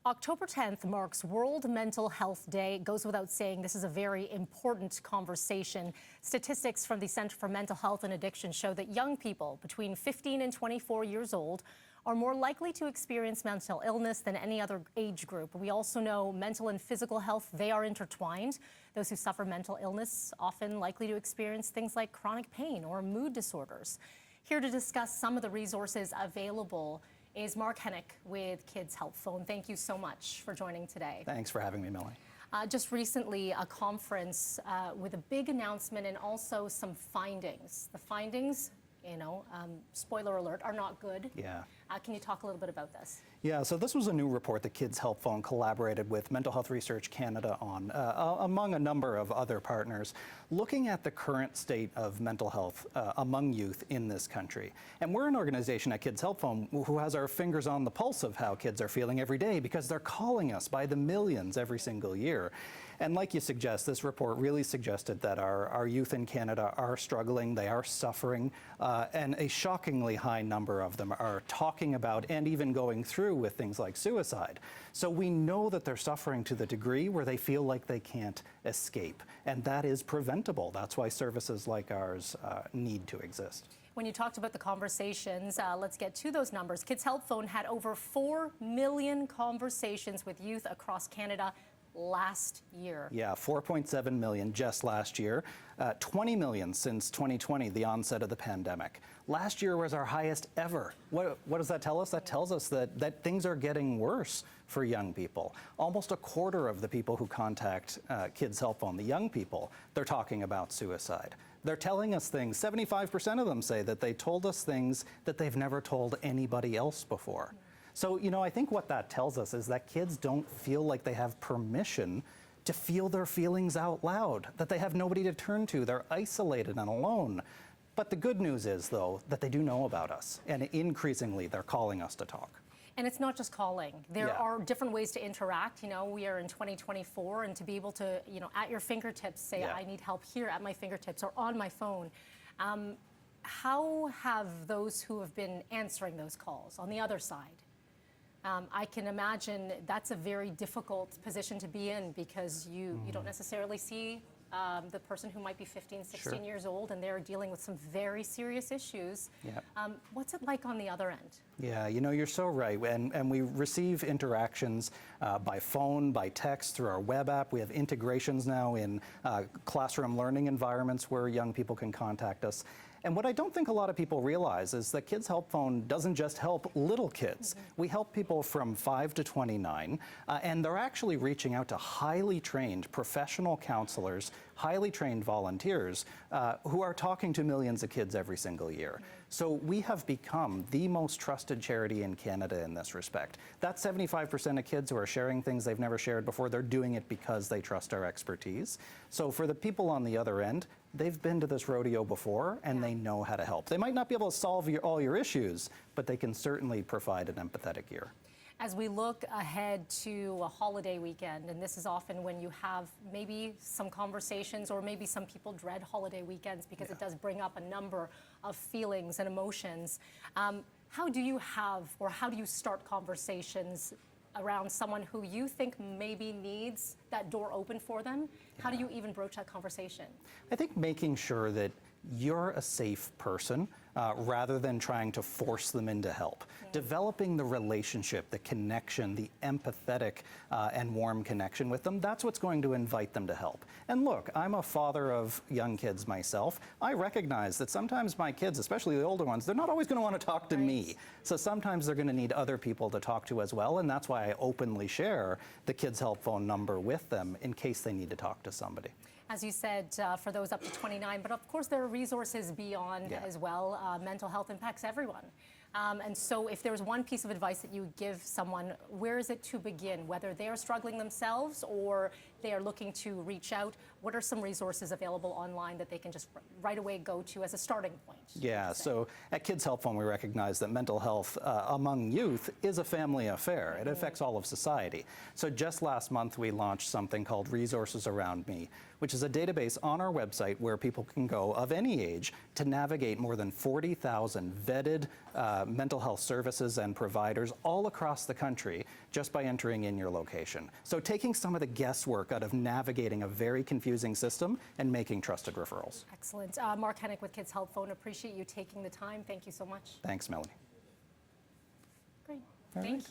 October 10th marks World Mental Health Day. It goes without saying this is a very important conversation. Statistics from the Center for Mental Health and Addiction show that young people between 15 and 24 years old are more likely to experience mental illness than any other age group. We also know mental and physical health, they are intertwined. Those who suffer mental illness often likely to experience things like chronic pain or mood disorders. Here to discuss some of the resources available is Mark Henick with Kids Help Phone. Thank you so much for joining today. Thanks for having me, Melanie. Just recently, a conference with a big announcement and also some findings. The findings, spoiler alert, are not good. Yeah. Can you talk a little bit about this? Yeah, so this was a new report that Kids Help Phone collaborated with Mental Health Research Canada on, among a number of other partners, looking at the current state of mental health among youth in this country. And we're an organization at Kids Help Phone who has our fingers on the pulse of how kids are feeling every day because they're calling us by the millions every single year. And like you suggest, this report really suggested that our youth in Canada are struggling, they are suffering, and a shockingly high number of them are talking about and even going through with things like suicide. So we know that they're suffering to the degree where they feel like they can't escape, and that is preventable. That's why services like ours need to exist. When you talked about the conversations, let's get to those numbers. Kids Help Phone had over 4 million conversations with youth across Canada last year. Yeah, 4.7 million just last year, 20 million since 2020, the onset of the pandemic. Last year was our highest ever. What does that tell us? That tells us that things are getting worse for young people. Almost a quarter of the people who contact Kids Help Phone, the young people, they're talking about suicide. They're telling us things, 75% of them say that they told us things that they've never told anybody else before. So, I think what that tells us is that kids don't feel like they have permission to feel their feelings out loud, that they have nobody to turn to, they're isolated and alone. But the good news is, though, that they do know about us, and increasingly they're calling us to talk. And it's not just calling. There are different ways to interact. We are in 2024, and to be able to, at your fingertips say, I need help here at my fingertips or on my phone. How have those who have been answering those calls on the other side? I can imagine that's a very difficult position to be in because you don't necessarily see the person who might be 15, 16 years old, and they're dealing with some very serious issues. What's it like on the other end? Yeah, you're so right. And we receive interactions by phone, by text, through our web app. We have integrations now in classroom learning environments where young people can contact us. And what I don't think a lot of people realize is that Kids Help Phone doesn't just help little kids. We help people from 5 to 29, and they're actually reaching out to highly trained professional counselors, highly trained volunteers who are talking to millions of kids every single year. So we have become the most trusted charity in Canada in this respect. That's 75% of kids who are sharing things they've never shared before. They're doing it because they trust our expertise. So for the people on the other end, they've been to this rodeo before and they know how to help. They might not be able to solve all your issues, but they can certainly provide an empathetic ear. As we look ahead to a holiday weekend, and this is often when you have maybe some conversations, or maybe some people dread holiday weekends because it does bring up a number of feelings and emotions. How do you start conversations around someone who you think maybe needs that door open for them? How do you even broach that conversation? I think making sure that you're a safe person rather than trying to force them into help. Developing the relationship, the connection, the empathetic and warm connection with them, that's what's going to invite them to help. And look, I'm a father of young kids myself. I recognize that sometimes my kids, especially the older ones, they're not always going to want to talk to me. So sometimes they're going to need other people to talk to as well, and that's why I openly share the Kids Help Phone number with them in case they need to talk to somebody. As you said, for those up to 29, but of course there are resources beyond as well. Mental health impacts everyone. And so if there's one piece of advice that you give someone, where is it to begin? Whether they are struggling themselves or they are looking to reach out, what are some resources available online that they can just right away go to as a starting point? Yeah, so at Kids Help Phone, we recognize that mental health among youth is a family affair. It affects all of society. So just last month, we launched something called Resources Around Me, which is a database on our website where people can go of any age to navigate more than 40,000 vetted mental health services and providers all across the country just by entering in your location. So taking some of the guesswork out of navigating a very confusing system and making trusted referrals. Excellent. Mark Henick with Kids Help Phone. Appreciate you taking the time. Thank you so much. Thanks, Melanie. Great. Thank you.